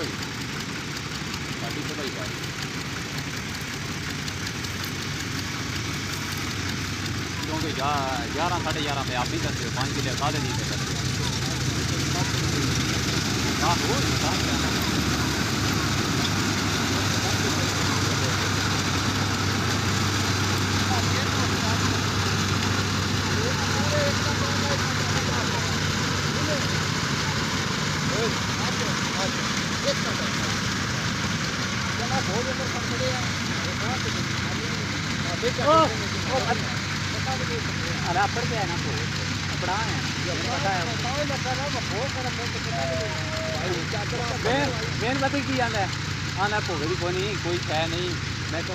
होई साडी तबाही कर क्योंकि 11 साढ़े 11 पे आप भी करते हो 5 किलो खादे नहीं करते हाँ हो अरे अपर पे है ना तो अपना है मेन पता की आंदा आना भोग दी कोई नहीं कोई है नहीं मैं तो